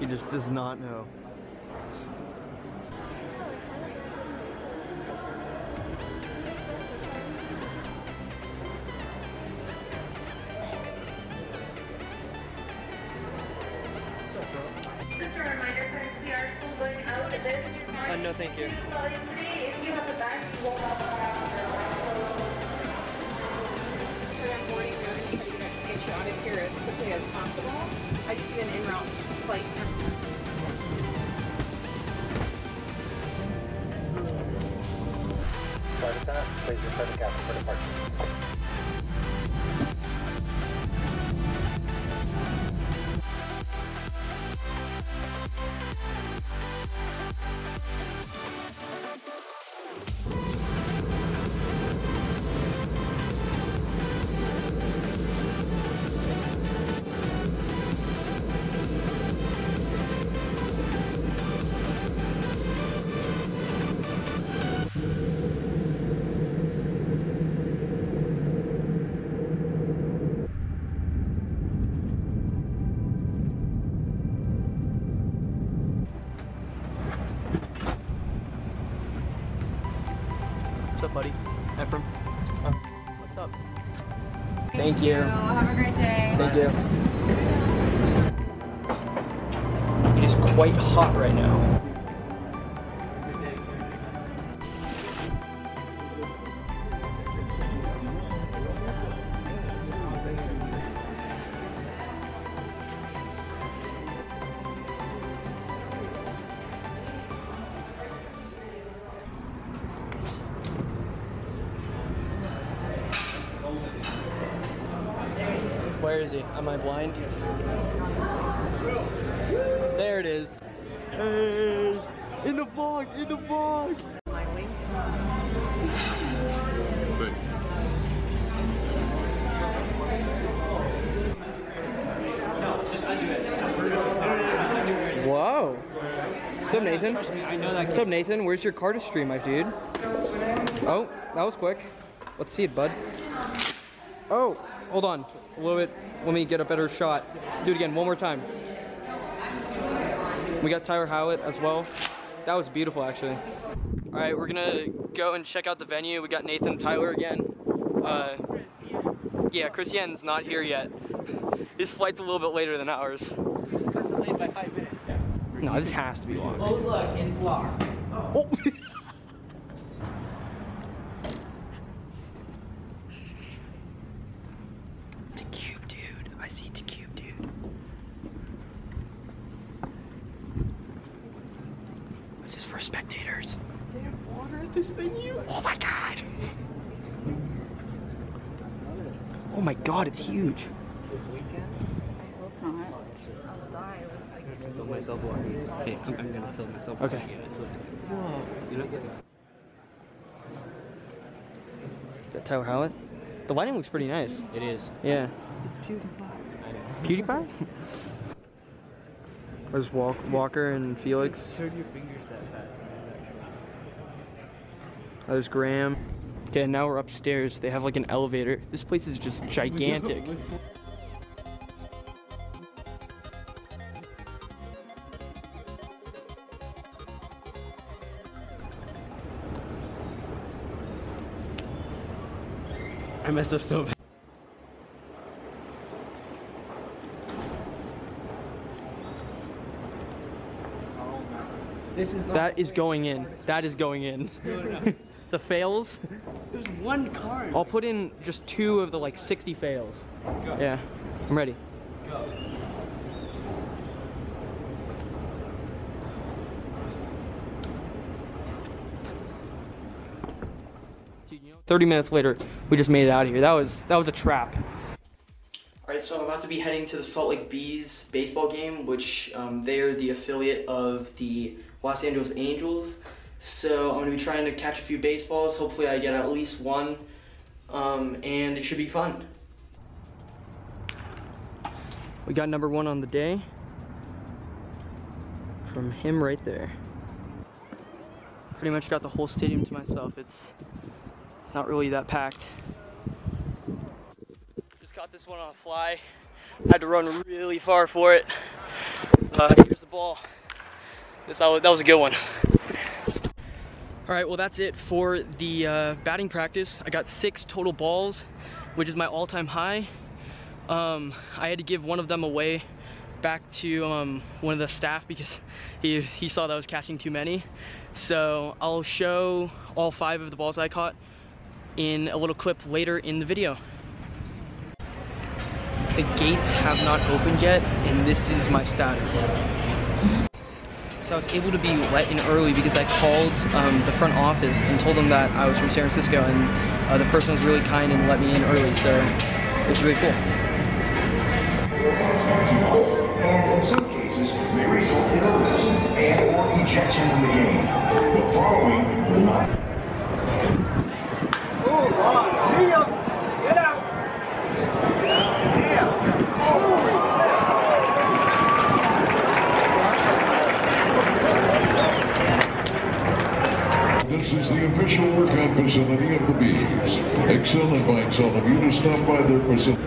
just does not know. Just a reminder, friends, we are still going out. If there's your mind, No, thank you. if you have the bag, you won't have the bag. So that morning, we're going to try to get you out of here as quickly as possible. I just see an en route flight. Flight attendant, please return the captain for departure. What's up, buddy? Ephraim. What's up? Thank you. Have a great day. Thank you. It is quite hot right now. Where is he? Am I blind? There it is. Hey! In the vlog! In the vlog! Whoa! What's up, Nathan? What's up, Nathan? Where's your cardistry, my dude? Oh, that was quick. Let's see it, bud. Oh, hold on. A little bit. Let me get a better shot. Do it again, one more time. We got Tyler Howlett as well. That was beautiful, actually. All right, we're gonna go and check out the venue. We got Nathan and Tyler again. Yeah, Chris Yen's not here yet. His flight's a little bit later than ours. Delayed by 5 minutes. No, this has to be locked. Oh look, it's locked. Oh. Cube, dude. I see Cube, dude. This is for spectators. They have water at this venue. Oh my god. Oh my god, it's huge. This weekend? I hope not. I'll die. I'm gonna film myself walking. Hey, I'm gonna film myself Okay. walking this way. Whoa. You look at Got Tyler Howlett. The lighting looks pretty nice. it. is. Yeah. It's PewDiePie. I know. PewDiePie? There's Walker and Felix. Turn your fingers that fast. There's Graham. Okay, now we're upstairs. They have like an elevator. This place is just gigantic. I messed up so bad. This is not That is going in. That is going in. The fails. There's one card. I'll put in just 2 of the like 60 fails. Go. Yeah, I'm ready. Go. Dude, you know, 30 minutes later, we just made it out of here. That was a trap. All right, so I'm about to be heading to the Salt Lake Bees baseball game, which they are the affiliate of the Los Angeles Angels. So I'm gonna be trying to catch a few baseballs. Hopefully I get at least one, and it should be fun. We got number 1 on the day from him right there. Pretty much got the whole stadium to myself. It's not really that packed. Just caught this one on a fly. Had to run really far for it. Here's the ball. That was a good one. All right, well that's it for the batting practice. I got 6 total balls, which is my all-time high. I had to give one of them away back to one of the staff because he saw that I was catching too many. So I'll show all 5 of the balls I caught in a little clip later in the video. The gates have not opened yet, and this is my status. So I was able to be let in early because I called the front office and told them that I was from San Francisco, and the person was really kind and let me in early, so it was really cool. And in some cases may result in illness and or ejection from the game. The following will not. Get out! This is the official workout facility of the Bees. Excel invites all of you to stop by their facility.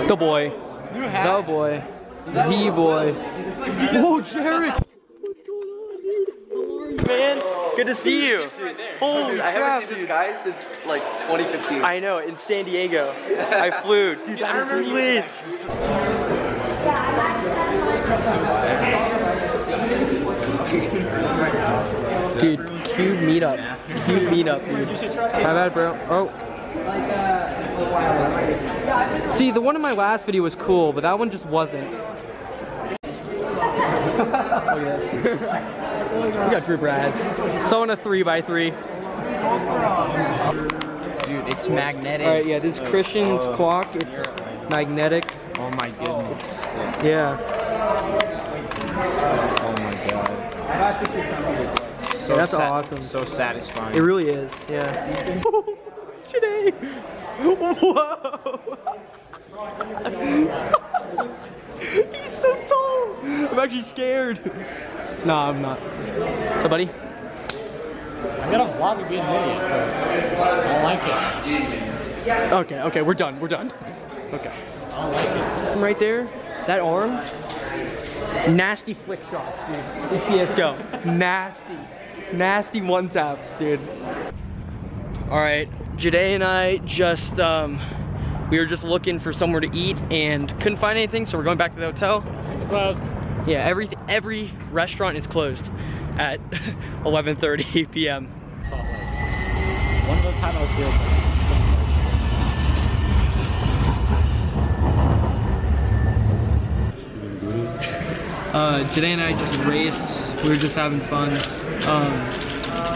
The boy. The boy. The boy. Whoa, Jared! What's going on, dude? How are you, man? Good to see you. Holy dude, I haven't seen this guy since like 2015. I know, in San Diego. I flew. Dude, that is lit. Dude, cube meetup. Cube meetup, dude. My bad, bro. Oh. See, the one in my last video was cool, but that one just wasn't. Look at this. We got Drew Brad. So on a 3x3. Dude, it's magnetic. Alright, yeah, this is Christian's clock. It's magnetic. Oh my goodness. Yeah. Oh my god. So that's awesome. So satisfying. It really is, yeah. Today. Whoa. He's so tall. I'm actually scared. No, I'm not. So, buddy? I got a vlog of being an idiot, but I don't like it. Okay, we're done. Okay. I don't like it. From right there, that arm, nasty flick shots, dude. In CSGO. Nasty one taps, dude. All right, Jade and I just, we were just looking for somewhere to eat and couldn't find anything, so we're going back to the hotel. It's closed. Yeah, every restaurant is closed at 11:30 p.m. One of the time I was here. Jade and I just raced. We were just having fun.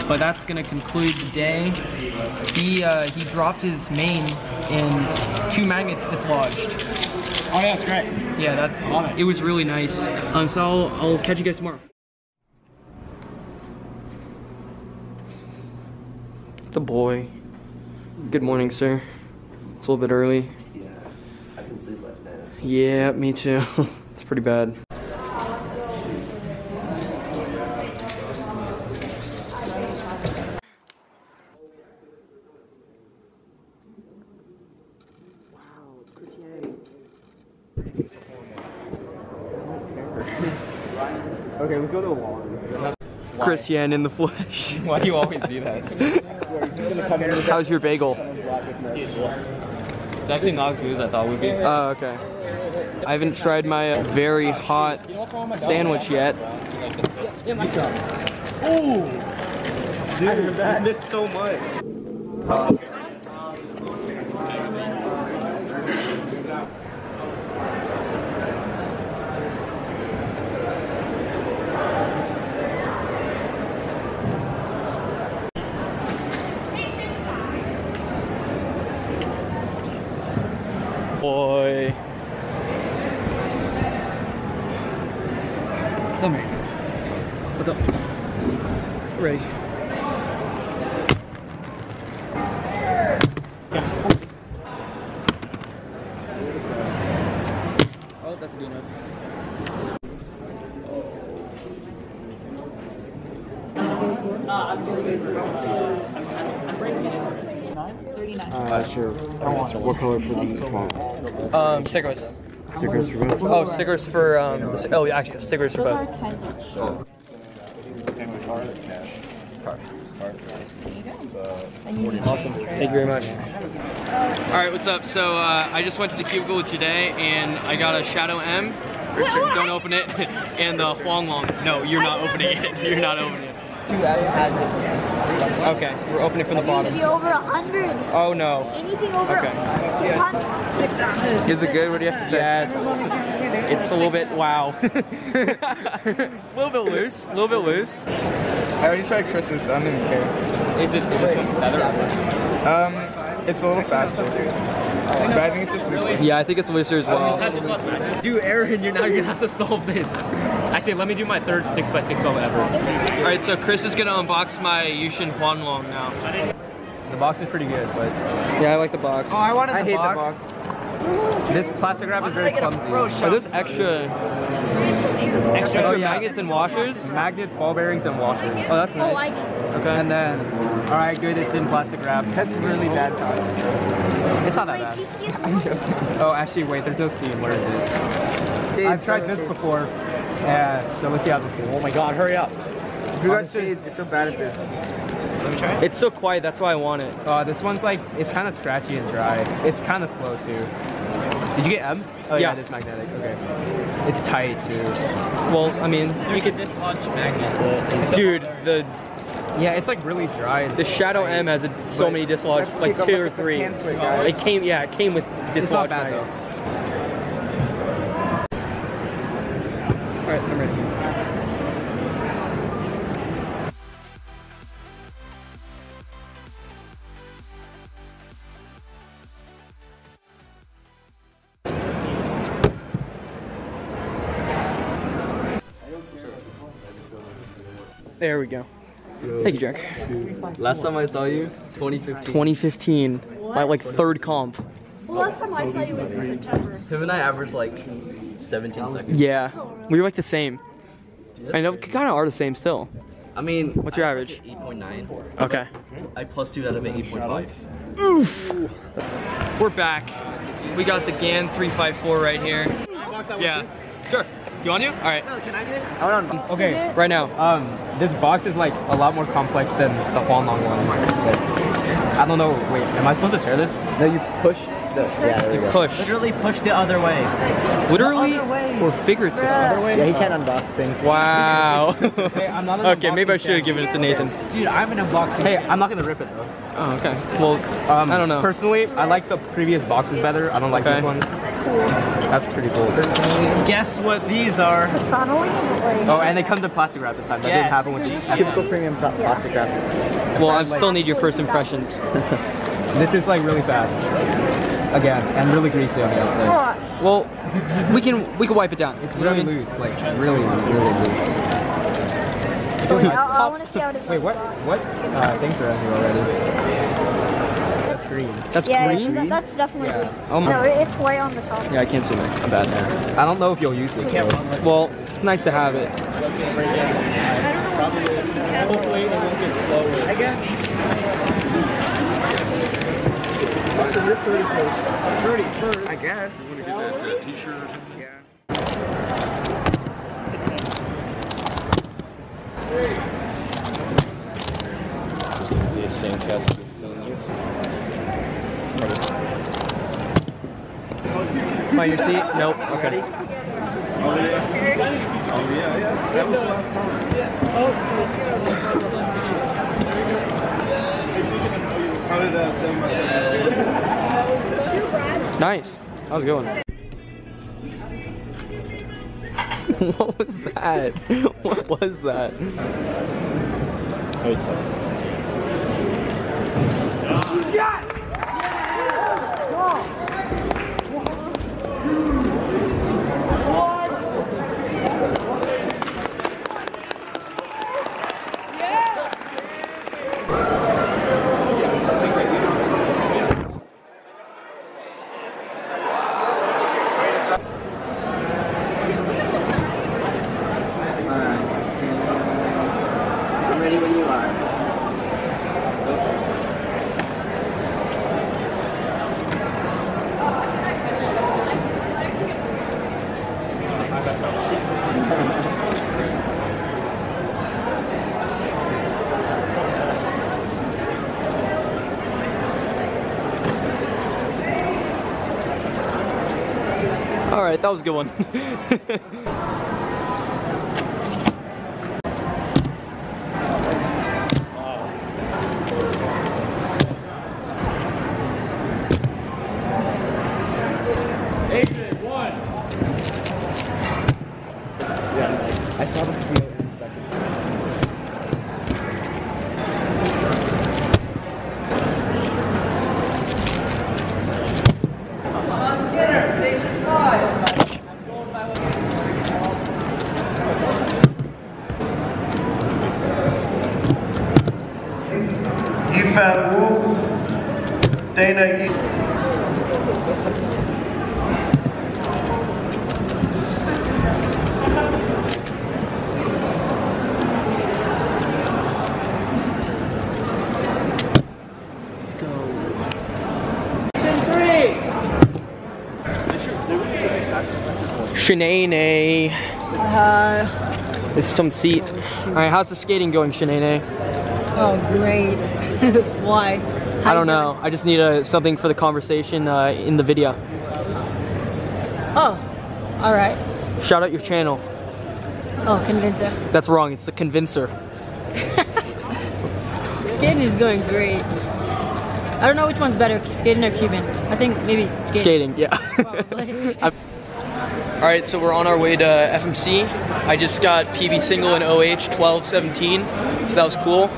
But that's gonna conclude the day. He dropped his main and 2 magnets dislodged. Oh yeah, it's great. Yeah, it was really nice. So I'll catch you guys tomorrow. The boy. Good morning, sir. It's a little bit early. Yeah, I didn't sleep last night. Yeah, me too. It's pretty bad. Okay, let's go to the wall. Chris Yen in the flesh. Why do you always do that? How's your bagel? It's actually not as good as I thought it would be. Oh, okay. I haven't tried my very hot sandwich yet. Ooh! Dude, I missed so much. Boy. Tell me. What's up? Ready. Oh, that's good enough. I'm breaking it. Sure. What color for the font? Stickers. Stickers for both? Oh, stickers for, oh, yeah, actually, stickers for both. Oh. Awesome. Thank you very much. Alright, what's up? So, I just went to the cubicle today, and I got a Shadow M. Don't open it. And the Huang Long. No, you're not opening it. You're not opening it. Okay, we're opening from the bottom. Anything over 100. Oh no. Anything over 600. Is it good? What do you have to say? Yes. It's a little bit, wow. A little bit loose. A little bit loose. I already tried Chris's, so I don't even care. Is this one better? It's a little faster. But I think it's just looser. Yeah, I think it's looser as well. Dude, Aaron, you're now gonna have to solve this. Actually, let me do my third 6x6 solve ever. Alright, so Chris is gonna unbox my Yushin Huanglong now. The box is pretty good, but Yeah, I like the box. I wanted I the hate box. the box. This plastic wrap is very clumsy. Are those extra magnets and washers? Magnets, ball bearings, and washers. Oh, that's nice. Okay. And then, all right, good. It's in plastic wrap. That's really bad. It's not that bad. Oh, actually, wait. There's no seam. Where is it? I've tried this before. Yeah. So let's see how this is. Oh my God! Hurry up. Who got shades? You're so bad at this. Let me try it. It's so quiet, that's why I want it. This one's like, it's kind of scratchy and dry. It's kind of slow too. Did you get M? Oh yeah, it's magnetic. Okay. It's tight too. Well, I mean, You could dislodge magnet. dude, Yeah, it's like really dry. the Shadow M has so many dislodge, Let's like take a 2 look or at the 3. pamphlet, guys. It came with It's not dislodge bad magnets. though. Alright, I'm ready. There we go. Thank you, Jack. Last time I saw you, 2015. 2015, my like 3rd comp. Well, last time I saw you was in September. Him and I averaged like 17 seconds. Yeah, we were like the same. I know, kind of are the same still. I mean, What's your average? 8.9. Okay. I +2 out of it, 8.5. Oof! We're back. We got the GAN 354 right here. Yeah. Sure. You want to? All right. Can I get it? Okay. Right now. This box is like a lot more complex than the Huanglong one. I don't know. Wait, am I supposed to tear this? No, you push the. Yeah, there we go. Push. Literally push the other way. Literally other way. or figurative? Yeah, he can't unbox things. Wow. Hey, I'm not an Okay, maybe I unboxing should have given it to Nathan. Dude, I'm an unboxing. Hey, I'm not gonna rip it though. Oh, okay. Well, I don't know. Personally, I like the previous boxes better. I don't like Okay. these ones. That's pretty cool. Guess what these are? Oh, and they come to plastic wrap this time. That didn't happen with these. Typical premium plastic wrap. Well, I still need your first impressions. This is like really fast. Again, and really greasy on the outside. Well, we can wipe it down. It's really loose, like really loose. I want to see how it is. Wait, what? What? Things are in here already. That's green. That's Yeah, green? that's definitely green. Oh my. No, it's white on the top. Yeah, I can't see that. I'm bad there. I don't know if you'll use this. Though. Well, it's nice to have it. Hopefully it won't get slower. I guess. I guess. You want to get that t-shirt or something? Yeah. Find your seat? Nope. Okay. Oh yeah. That was the last time. How did Nice. That was a good one. What was that? What was that? I'm ready when you are. right, that was a good one. I saw the seal. Shanae. This is some seat. Alright, how's the skating going, Shanae? Oh, great. Why? I don't know. I just need something for the conversation in the video. Oh, alright. Shout out your channel. Oh, Convincer. That's wrong, it's the Convincer. Skating is going great. I don't know which one's better, skating or cubing. I think maybe skating. Skating, yeah. Probably. Alright, so we're on our way to FMC. I just got PB single in OH 12-17, so that was cool.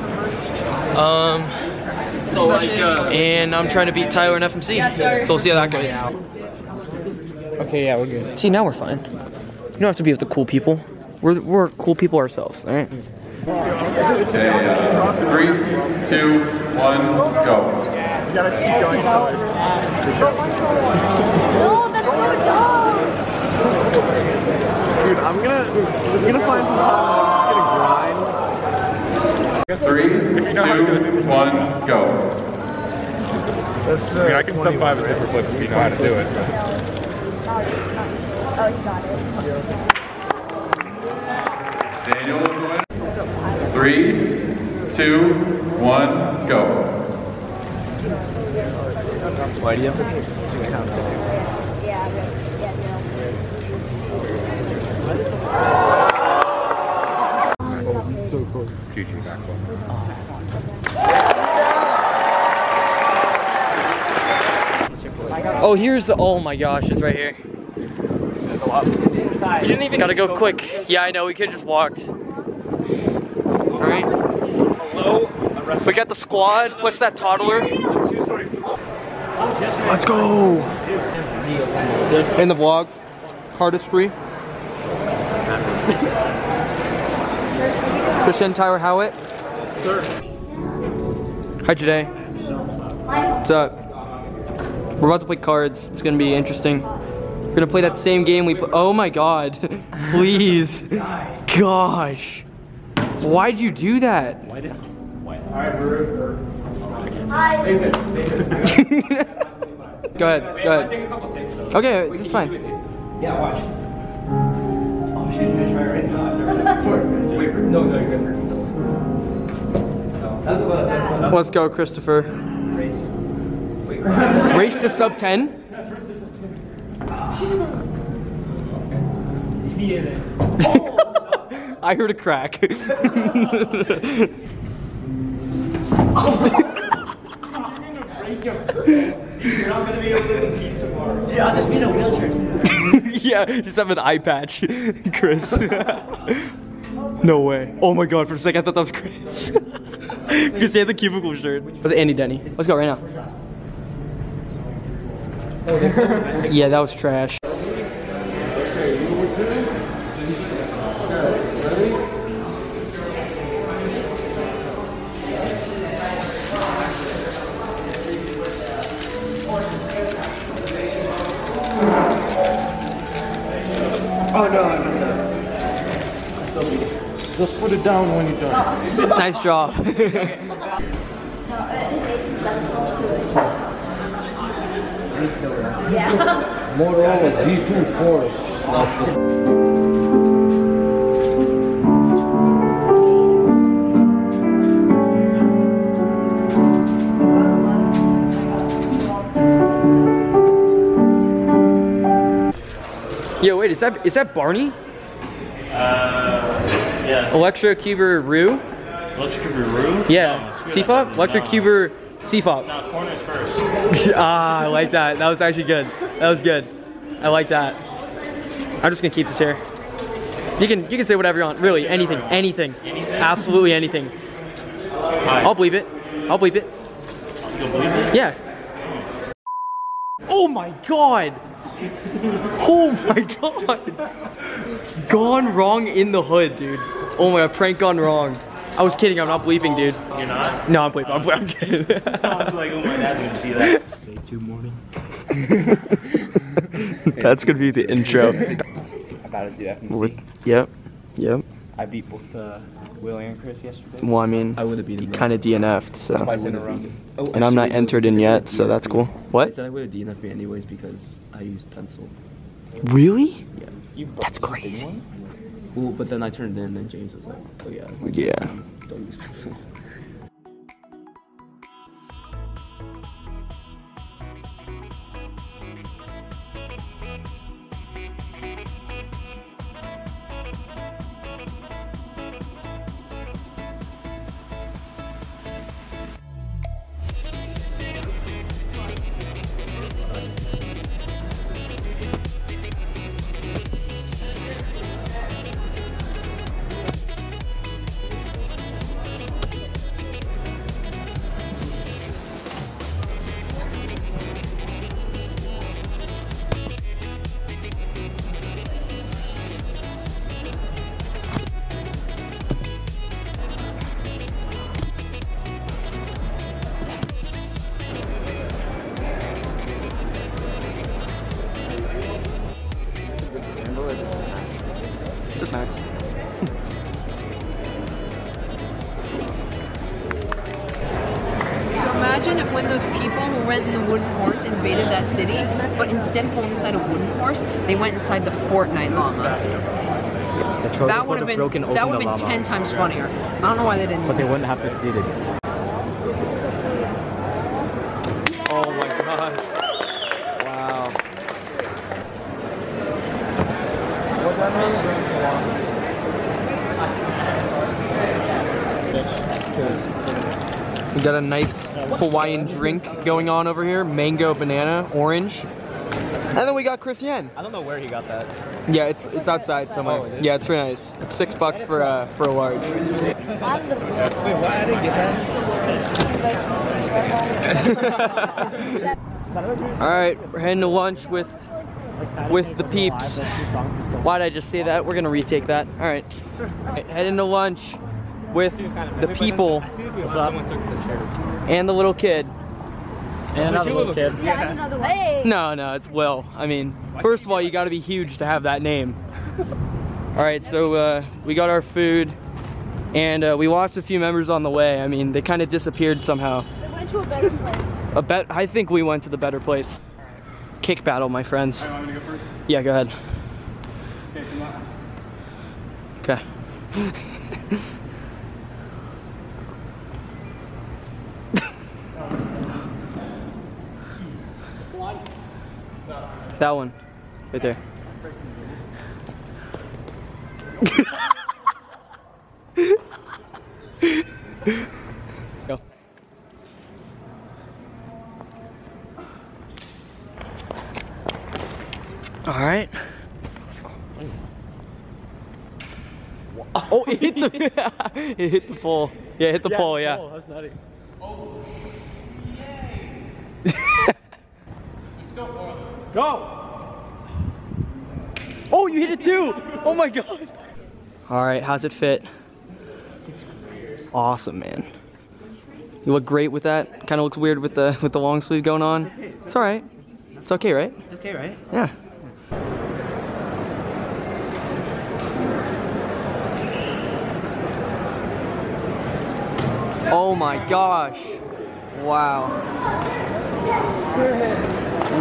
And I'm trying to beat Tyler in FMC. So we'll see how that goes. Okay, yeah, we're good. See, now we're fine. You don't have to be with the cool people. We're cool people ourselves, alright? Okay, 3, 2, 1, go. No, that's so dumb. Dude, I'm gonna find some time. I'm just gonna grind. 3, 2, 1, go. I mean, I can sub 5 a super flip if you know how to do it. Oh, you got it. Daniel is the winner. 3, 2, 1, go. Why do you have to count? Oh, he's so cool. GG Maxwell. Oh, here's the, oh my gosh, it's right here. You didn't even gotta go quick. Yeah, I know, we could've just walked. Alright. Hello? We got the squad, plus that toddler. Let's go! In the vlog, cardistry. Christian Tyler Howitt. Sir. Hi, Jade. What's up? We're about to play cards. It's gonna be interesting. We're gonna play that same game we play. Oh my god. Please. Gosh. Why'd you do that? Go ahead. Go ahead. Okay, it's fine. Yeah, watch. Oh shit, you gonna try right now? Wait, no, you're good. That's what. Let's go, Christopher. Race. Wait, Race to sub 10? I heard a crack. You're not gonna be able to compete tomorrow. Dude, I'll just be in a wheelchair. Yeah, just have an eye patch, Chris. No way. Oh my god, for a second I thought that was Chris. Because he had the cubicle shirt. With Andy Denny. Let's go right now. Yeah, that was trash. Oh no, I messed up. Just put it down when you're done. Nice job. Moreover, G2 force. is that Barney? Yes. Electrocuber Roo? Electrocuber Roo? Yeah. CFOP? Electrocuber CFOP. No, corners first. Ah, I like that. That was actually good. That was good. I like that. I'm just gonna keep this here. You can say whatever you want. Really, anything. Absolutely anything. I'll bleep it. I'll bleep it. You'll bleep it? Yeah. Oh my god! Oh my god! Gone wrong in the hood, dude. Oh my god, prank gone wrong. I was kidding, I'm not bleeping, dude. You're not? No, I'm bleeping. I'm kidding. I was like, oh my dad's gonna see that. Day 2 morning. That's gonna be the intro. About to do FMC. Yep. I beat both Will and Chris yesterday. Well, I mean, I would have beat him. kind of DNF'd, so. Twice in a row. Oh, and I'm not entered in yet, so that's cool. I What? said I would have DNF'd me anyways because I used pencil. Really? Yeah. That's crazy. Well, but then I turned it in, and then James was like, oh yeah. Yeah. Don't use pencil. Just Max. So imagine if when those people who went in the wooden horse invaded that city, but instead of going inside a wooden horse, they went inside the Fortnite llama. That would have been 10 times funnier. I don't know why they didn't. But they wouldn't have succeeded. Oh my god. Wow. We got a nice Hawaiian drink going on over here. Mango, banana, orange. And then we got Chris Yen. I don't know where he got that. Yeah, it's outside somewhere. Oh, it is? Yeah, it's pretty nice. It's $6 for a large. Wait, why I didn't get that? All right, we're heading to lunch with the peeps. Why did I just say that? We're gonna retake that. All right, heading to lunch with the people and the little kid. And another little kid. No, it's Will. I mean, first of all, you got to be huge to have that name. All right, so we got our food, and we lost a few members on the way. I mean, they kind of disappeared somehow. They went to a better place. I think we went to the better place. Kick battle, my friends. You want me to go first? Yeah, go ahead. Okay, come on. Okay. That one, right there. Go. All right. Oh, it hit the it hit the pole. Yeah, it hit the pole. Yeah. Oh, that's nutty. Go! Oh, you hit it too! Oh my god! Alright, how's it fit? Awesome, man. You look great with that. Kinda looks weird with the long sleeve going on. It's alright. It's okay, right? It's okay, right? Yeah. Oh my gosh. Wow.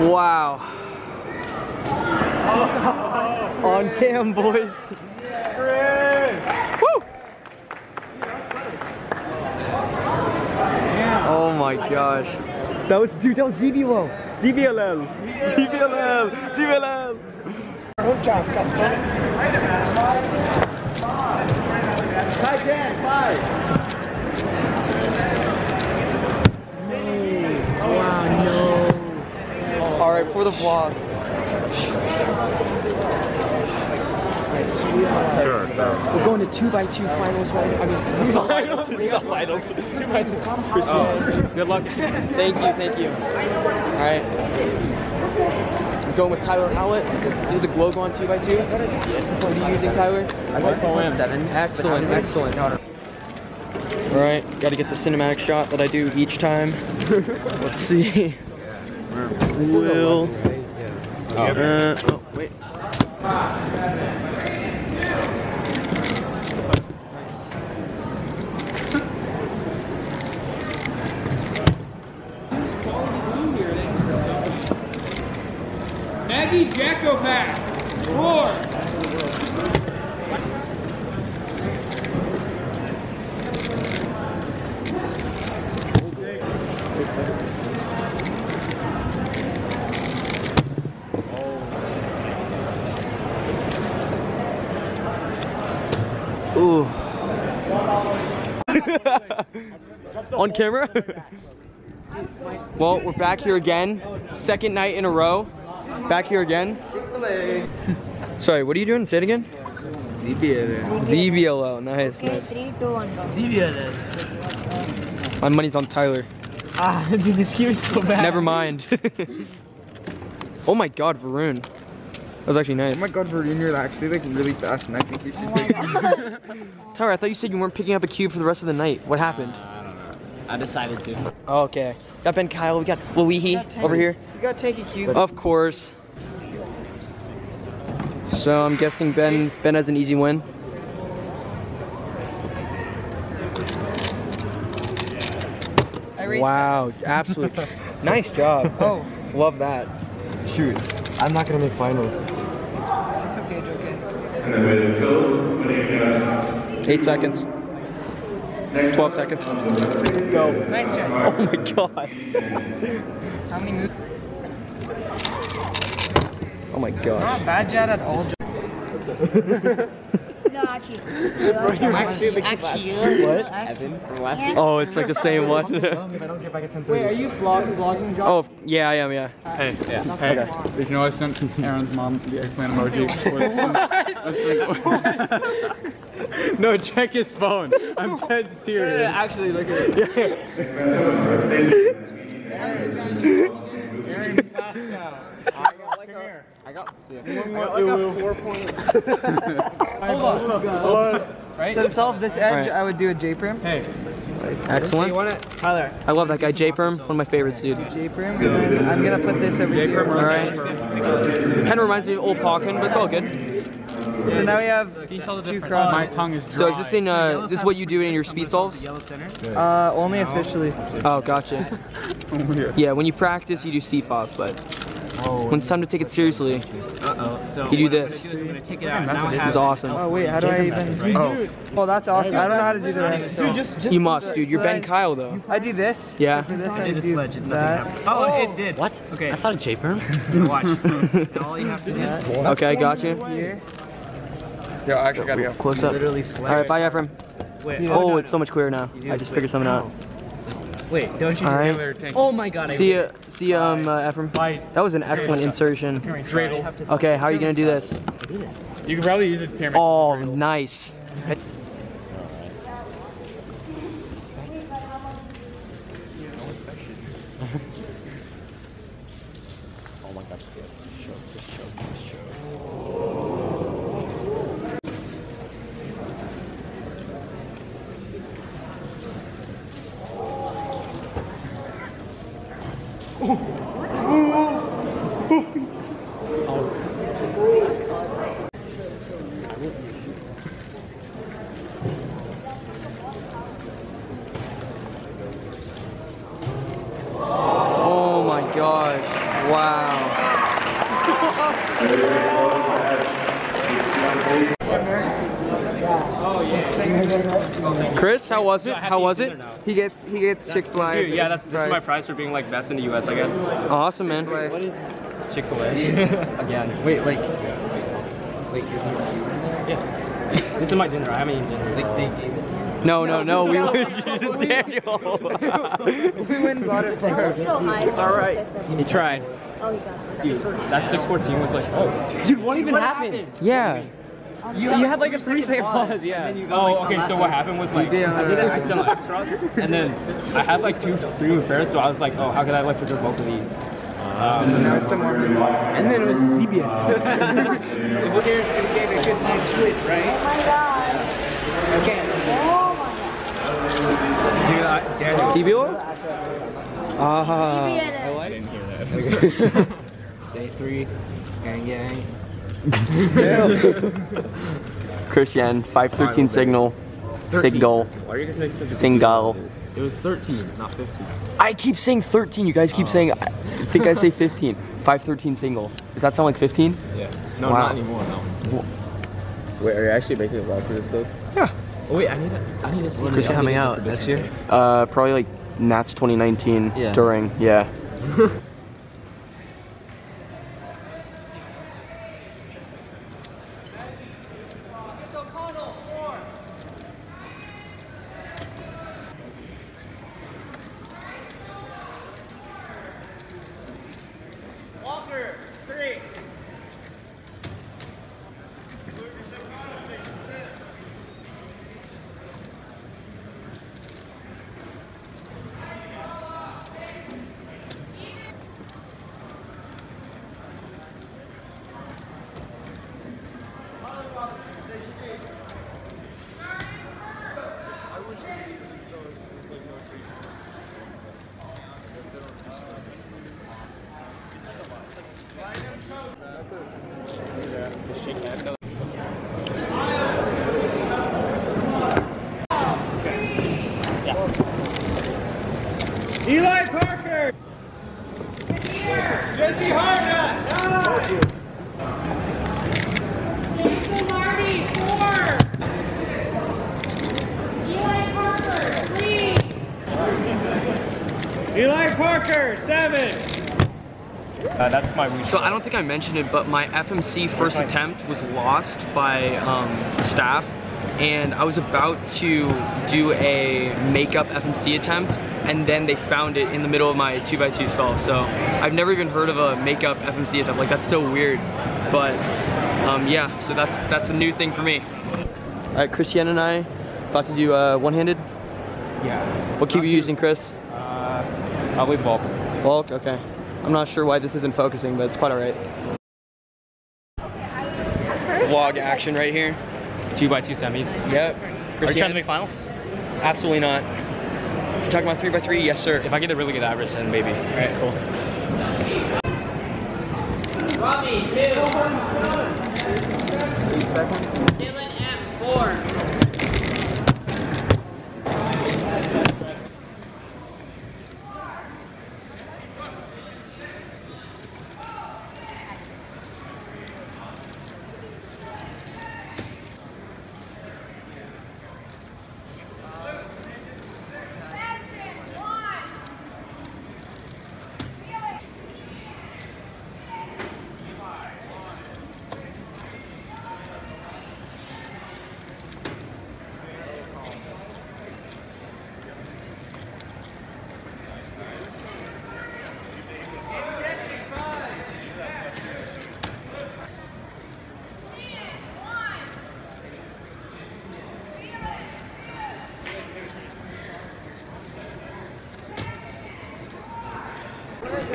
Wow. On cam, boys. Woo! Oh my gosh. That was ZBLL. ZBLL. ZBLL. ZBLL. Good job, Captain. 5. Wow, no. All right, for the vlog. Sure. We're going to 2x2 finals, right? I mean, finals. It's not finals. 2x2. Oh, good luck. Thank you. All right. I'm going with Tyler Howlett. This is the Glogon 2x2. Yes. What are you using, Tyler? I like 1.7. Excellent. All right, got to get the cinematic shot that I do each time. Let's see. Will. Oh, wait. Maggie Jacopak, 4. Ooh. On camera? Well, we're back here again. Second night in a row. Back here again. Chick-fil-A. Sorry, what are you doing? Say it again. ZBLO. Nice. Okay, 3, 2, 1, go. ZBLO. My money's on Tyler. Ah, dude, this game is so bad. Never mind. Oh my God, Varun. That was actually nice. Oh my God, Varun, you're actually like really fast, and I think you should take it. Tyler, I thought you said you weren't picking up a cube for the rest of the night. What happened? I don't know. I decided to. Oh, okay. Got Ben Kyle, we got Luihi over here. You got tanky cubes. Of course. So I'm guessing Ben has an easy win. Wow, absolutely. Nice job. Oh, love that. Shoot, I'm not gonna make finals. It's okay. 8 seconds. 12 seconds. Go. Nice check. Oh my God. How many moves? Oh my gosh. Not bad, Jad, at all. No, actually. What? Evan from last week. Oh, it's like the same one. Wait, are you vlogging, John? Oh, yeah, I am, yeah. Hey, hey, did you know I sent Aaron's mom the eggplant emoji? No, check his phone. I'm dead serious. Actually, look at it. I got 4 points. Hold on. Right? So to solve this edge, I would do a J-prim. Hey. Excellent. You want it? Tyler. I love that guy, J-Perm. One of my favorites, dude. J-prim. I'm going to put this over here. Alright. Kind of reminds me of old Pokken, but it's all good. So now we have 2 crosses. My tongue is dry. So is this in, is this what you do in your speed solves? Only officially. Oh, gotcha. Yeah, when you practice, you do C-Fop, but when it's time to take it seriously, you do this. This is awesome. Oh wait, how do I even? Oh, that's awesome. I don't know how to do the rest. You must, dude. You're Ben Kyle, though. I do this. Yeah. For this, I do that. Oh, it did. What? Okay. That's not a J-perm. Watch. Now all you have to do is... Okay, I got you. Here. Yeah, I actually gotta go. Close up. Alright, bye, Ephraim. Oh, it's so much clearer now. I just figured something out. Wait, don't you Alright. Oh my God. See ya, Ephraim. That was an excellent insertion. Okay, how are you gonna do this? You can probably use it pyramid. Oh, nice. Oh my gosh. Wow. Chris, how was it? How was it? He gets Chick-fil-A. Dude, yeah, this is my prize for being like best in the US, I guess. Awesome, man. Chick-fil-A. Again. Wait, like Wait, is there food in there? Yeah. This is my dinner. I haven't eaten dinner. Like they gave it? No, we went Daniel. We went and bought it for her. So high. It's alright. He tried. Oh, you got it. Dude, that 614 was like so stupid. Dude, what even happened? Yeah. You had like a 3-second pause, Yeah. Okay, so what happened was like, I did an accidental extras, and then I had like 2 3-move pairs, so I was like, oh, how could I like preserve both of these? Now it's somewhere. And then it was CBN. The players gave a good night's sleep, right? Oh my god. Okay. Oh my god. Daniel. CBO? I didn't hear that. Day 3. Gang. Christian, 513 signal. 13. Signal. Why are you guys making such a Single. It was 13, not 15. I keep saying 13. You guys keep saying, I think I say 15. 513 single. Does that sound like 15? Yeah. No, Wow. not anymore, no. Wait, are you actually making a vlog for this though? Yeah. Oh wait, I need to see. Christian coming out next year? Probably like Nats 2019 during, yeah. Eli Parker! Jesse Harden! No! Jason Marty, 4. Eli Parker, 3. Eli Parker, 7. That's my week. So I don't think I mentioned it, but my FMC first attempt was lost by staff, and I was about to do a makeup FMC attempt, and then they found it in the middle of my 2x2 solve. So I've never even heard of a makeup FMC attempt. Like, that's so weird. But yeah, so that's a new thing for me. All right, Christian and I about to do one-handed. Yeah. What key are you using, Chris? Probably Volk. Volk, okay. I'm not sure why this isn't focusing, but it's quite all right. Vlog action right here. 2x2 semis. Yep. Are you trying to make finals? Absolutely not. If you're talking about 3x3, yes sir. If I get a really good average, then maybe. All right, cool. Robbie, 2. Dylan M, 4.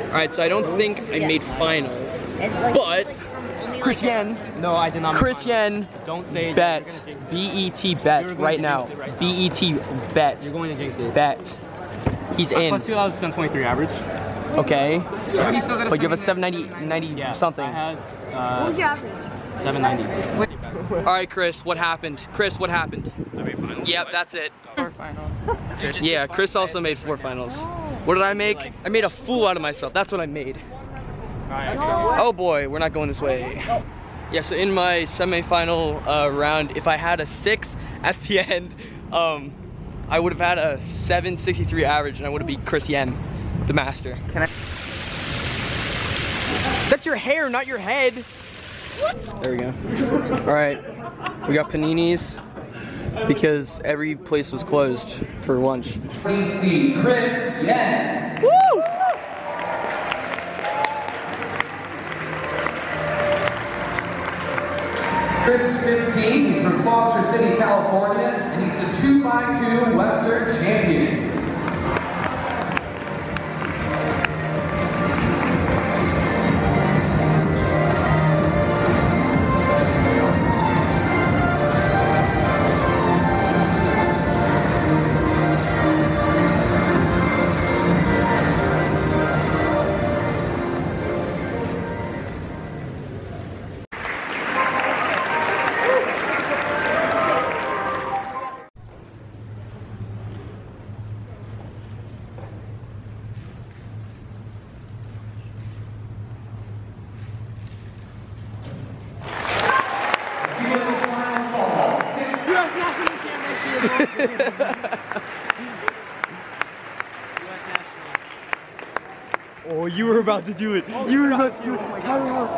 All right, so I don't think I made finals, but Christian. No, I did not. Christian, don't say bet. B-E-T bet right now. B-E-T bet. You're going to jinx it. Bet. He's in. Plus 2023 average. Okay. But you have a 790 something. I had What was your average? 790. All right, Chris, what happened? Chris, what happened? I made finals. Yep, that's it. 4 finals. Yeah, Chris also made 4 finals. What did I make? I made a fool out of myself. That's what I made. Oh boy, we're not going this way. Yeah, so in my semi-final round, if I had a 6 at the end, I would have had a 763 average, and I would have beat Chris Yen, the master. That's your hair, not your head. There we go. All right, we got paninis because every place was closed for lunch. Chris, yeah. Woo! Chris is 15, he's from Foster City, California, and he's the 2x2 Western champion. Oh, you were about to do it. You were about to do it. Time out.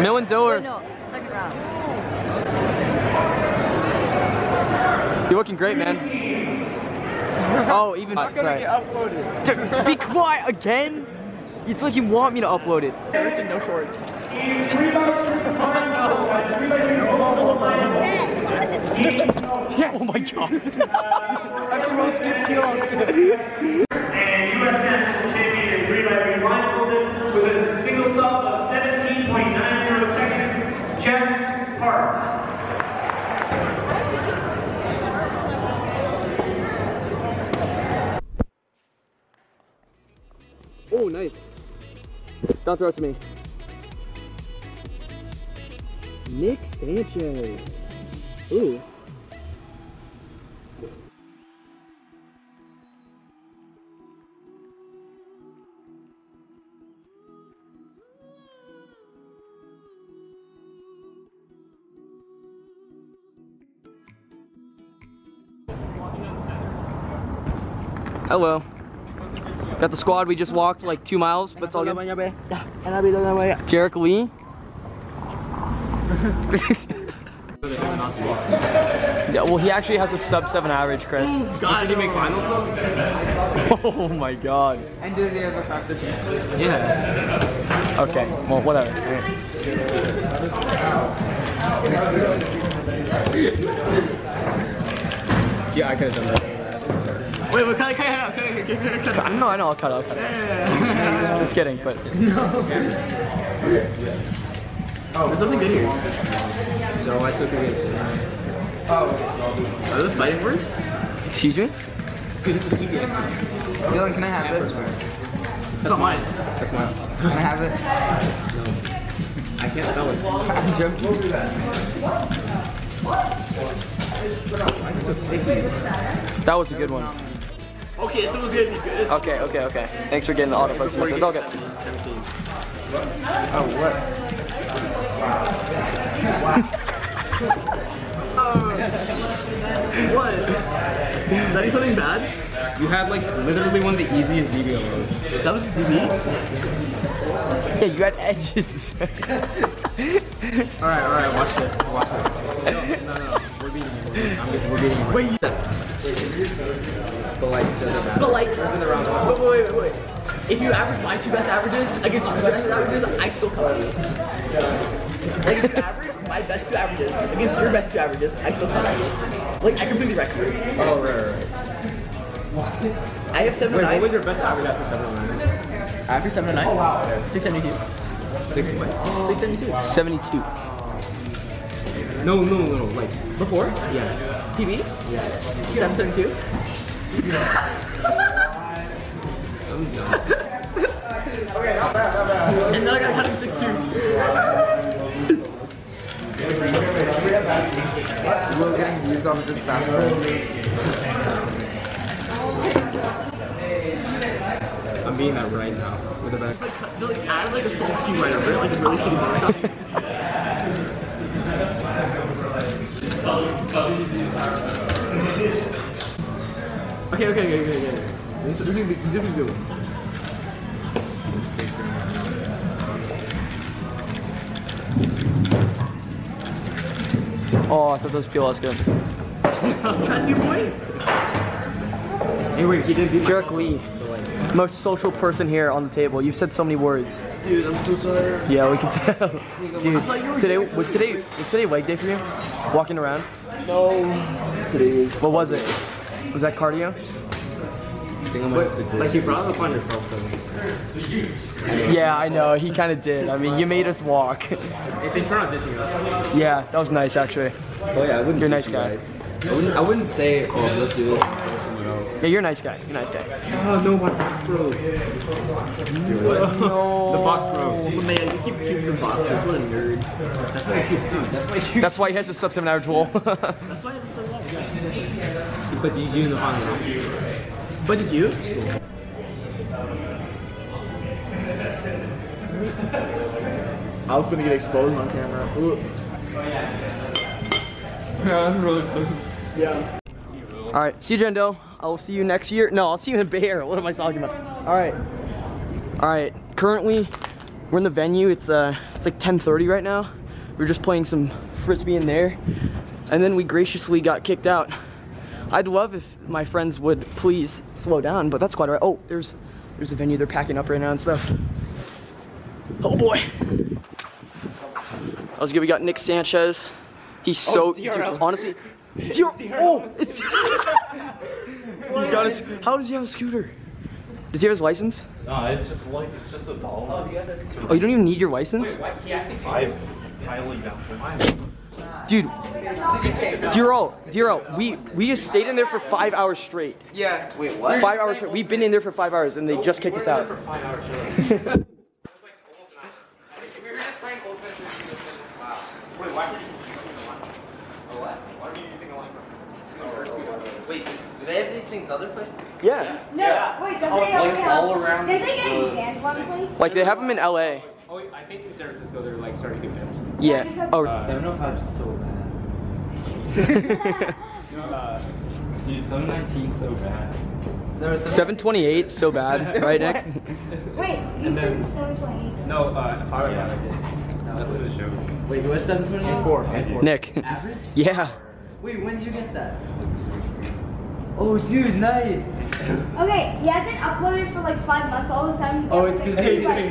Mill and Doer. No, second round. You're looking great, man. Oh, even sorry. Dude, be quiet again. It's like you want me to upload it. It's in no shorts. Yeah. Oh my god. I'm supposed to skip kilos. And U.S. National Champion in relay blindfolded with a single sub of 17.90 seconds, Jeff Park. Oh, nice. Don't throw it to me. Nick Sanchez. Ooh. Hello. Got the squad. We just walked like 2 miles, but it's all good. Jarek Lee. Yeah, well, he actually has a sub-7 average, Chris. Oh, God. Did he make finals though? Oh my god. And does he have a faster chance? Yeah. Okay, well, whatever. Yeah, I could have done that. Wait, cut it out. I know, I'll cut it. Yeah. I'm kidding, but. No. Oh, there's something good here. So I still can get this. Oh. Are those fighting words? Excuse me? Dude, this is PBX. Dylan, can I have this? It's not mine. That's mine. Can I have it? No. I can't sell it. I'm joking. Why is it so sticky? That was a good one. Okay, this was good. Okay. Thanks for getting the autofocus. It's all good. Oh, what? What? Is that something bad? You had like literally one of the easiest ZB of those. That was ZB? Yeah, you had edges. Alright, watch this. No. We're beating you. We're beating you. Wait, But like, in the round. Wait. If you average my two best averages against your best averages, I still come out. Like, if you average my best two averages against your best two averages, I still come out. Like, I completely wrecked you. Oh, right. I have 7 Wait, 9. what was your best average after 7 9? After 7 9? Oh, wow. 672. 6 what? 672. 72. No, like, Before? yeah. TV? Yeah. 772? I'm done. And then I got cutting 6'2". We're getting views on this faster. I'm being that right now with the back. Just like add like a soft key right over it, like a really shitty Photoshop. Okay. This is gonna be good. Oh, I thought those peel was good. Trendy boy. Hey, wait, he did Jerk Lee, most social person here on the table. You've said so many words. Dude, I'm so tired. Yeah, we can tell. Dude, was today leg day for you? Walking around? No. Today is. What was it? Was that cardio? Like you brought it upon yourself, though. Yeah, I know. He kind of did. I mean, you made us walk. Thanks for not ditching us. Yeah, that was nice, actually. Oh yeah, I wouldn't. You're a nice guy. I wouldn't say, oh, let's do this or someone else. Yeah, you're a nice guy. You're a nice guy. Oh no, my box broke. No. The box broke. Oh, man, you keep cubes in boxes. What a nerd. That's why I keep sued. That's why he has a sub-7 average wall. That's why I have a sub-7 average. But you do in the final. But did you? I was gonna get exposed on camera. Ooh. Yeah, that's really close. Yeah. All right, see you, Jendel. I will see you next year. No, I'll see you in Bay Area. What am I talking about? All right. Currently, we're in the venue. It's like 10:30 right now. We're just playing some frisbee in there, and then we graciously got kicked out. I'd love if my friends would please slow down, but that's quite all right. Oh, there's the venue. They're packing up right now and stuff. Oh boy. That was good. We got Nick Sanchez. He's so, dude, honestly. Oh, it's he's got his. How does he have a scooter? Does he have his license? No, it's just a doll. Oh, you don't even need your license? Wait, he actually highly down. Dude, Diro, we just stayed in there for 5 hours straight. Yeah. Wait, what? 5 hours straight. We've been in there for 5 hours, and they just kicked us out. For 5 hours straight. We were just playing old fashioned. Wow. Wait, why were you using the line? Oh, what? Why were you using a line? Wait, do they have these things other places? Yeah. No, wait, don't they like all around. Did they get in banned one place? Like they have them in LA. Oh, I think in San Francisco they're like starting to get bands. Yeah. Oh. 705 is so bad. Dude, 719 so bad. No, 728 so bad, right, Nick? Wait, you said 728. No, if I did. That's the show. Wait, what's 728? 4. Nick. Average? Yeah. Wait, when did you get that? Oh, dude, nice. Okay, he hasn't uploaded for like 5 months. All of a sudden, Oh, it's because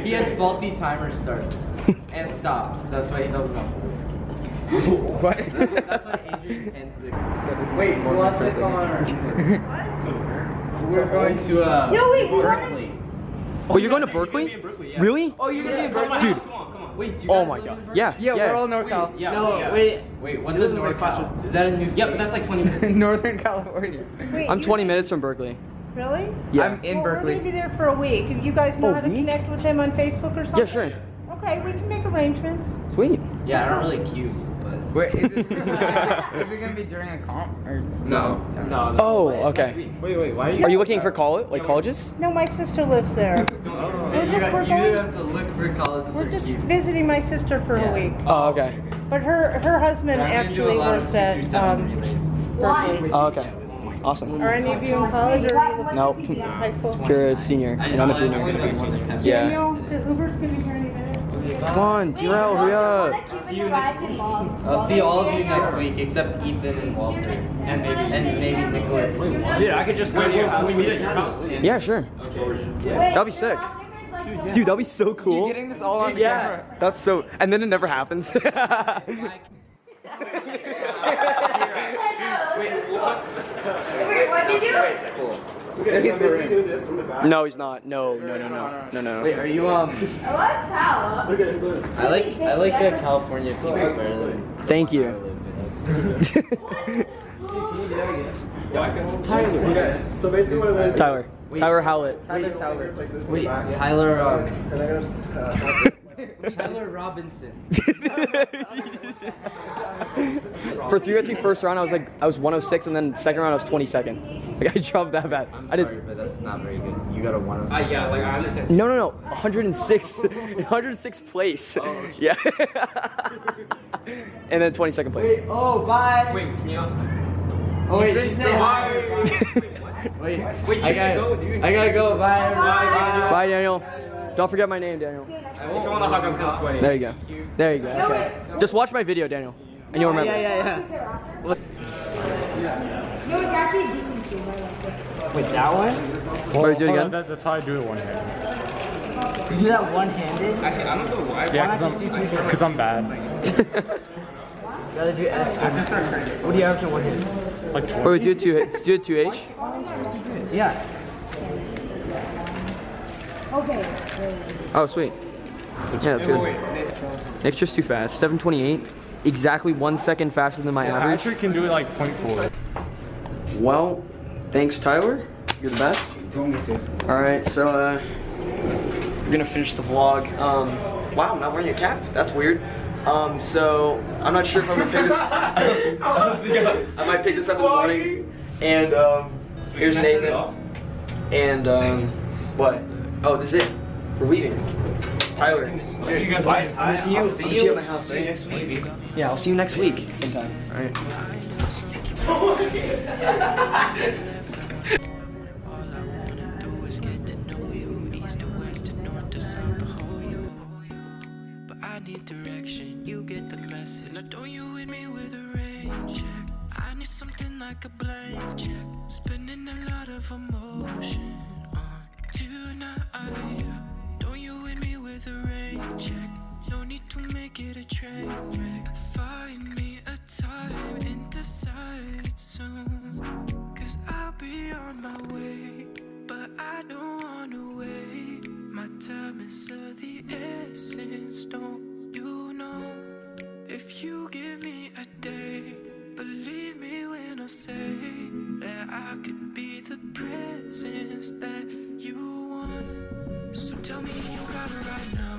he has faulty timer starts and stops. That's why he doesn't upload. What? That's why Adrian ends the. Wait, what's this on? We're going to No, wait, we Berkeley. Oh, you're going to Berkeley? Really? Oh, you're gonna be in Berkeley? Dude. Come on. Wait, do you Oh guys my live god. in Berkeley? Yeah. We're all NorCal. Yeah. No, yeah. wait, what's a NorCal? Is that a new state? Yep, that's like 20 minutes. Northern California. Wait, I'm 20 minutes from Berkeley. Really? Yeah. I'm in Well, Berkeley. we're gonna be there for a week. If you guys know Oh, how to week? connect with him on Facebook or something? Yeah, sure. Okay, we can make arrangements. Sweet. Yeah, I don't really cue, but. Wait, is it gonna be during a comp or No. Oh, okay. Wait, why Are you looking for colleges? No, my sister lives there. We're have to look for colleges. We're just visiting my sister for a week. Oh, okay. But her husband I'm gonna do a actually lot of works at 227 relays. Berkeley. Oh, okay. Awesome. Are any of you in college or are you looking Nope. to be in high school? You're a senior, and I'm a junior. Yeah. Daniel, the Uber's gonna be here any minute. Come on, Tyrell, hurry up. I'll see all of you next week except Ethan and Walter. And maybe Nicholas. Dude, I could just go to your house. Can we meet at your house? Yeah, sure. That'd be sick. Dude, that'd be so cool. You're getting this all on the Yeah, camera. that's so. And then it never happens. Wait, what did you do? No, he's not. No. Wait, are you What's how? I like California people better than Thank you. Tyler. So basically what it is. Tyler Howlett. Wait, Tyler. Tyler Robinson. For 3x3 first round, I was 106, and then second round I was 22nd. Like I dropped that bad. I'm sorry, but that's not very good. You got a 106. Yeah, like I understand. No, 106 place. Oh, okay. Yeah. And then 22nd place. Wait, oh, bye. Wait, can you? Oh wait, you say hi. Wait, I gotta go. Bye. Bye, Daniel. Don't forget my name, Daniel. If you want to hug, I'm kind of sweaty. There you go. There you go. Okay. Just watch my video, Daniel, and you'll remember. Yeah. Wait, that one? Well, do it again? That's how I do it one hand. You do that one-handed? Actually, I don't know why. Yeah, because I'm bad. Gotta do S. What do you have to one hand? Like 20. Wait, do it 2H? Yeah. Okay. Oh, sweet. Yeah, that's good. Nick's just too fast. 7:28, exactly 1 second faster than my I average. actually can do it like 0.4. Well, thanks, Tyler. You're the best. All right, so we're gonna finish the vlog. Wow, I'm not wearing a cap. That's weird. So I'm not sure if I'm gonna pick this. I might pick this up in the morning. And here's Nathan. And what? Oh, this is it. We're leaving. Tyler. I'll see you guys later. I'll see you at my house. next week. Yeah, I'll see you next week sometime. All right. I need direction, you get the message. Now don't you hit me with a rain check. I need something like a blank check. Spending a lot of emotion on tonight. Don't you hit me with a rain check. No need to make it a train wreck. Find me a time and decide soon. Cause I'll be on my way, but I don't wanna wait. My time is of the essence, don't you know? If you give me a day, believe me when I say that I could be the presence that you want. So tell me you got it right now.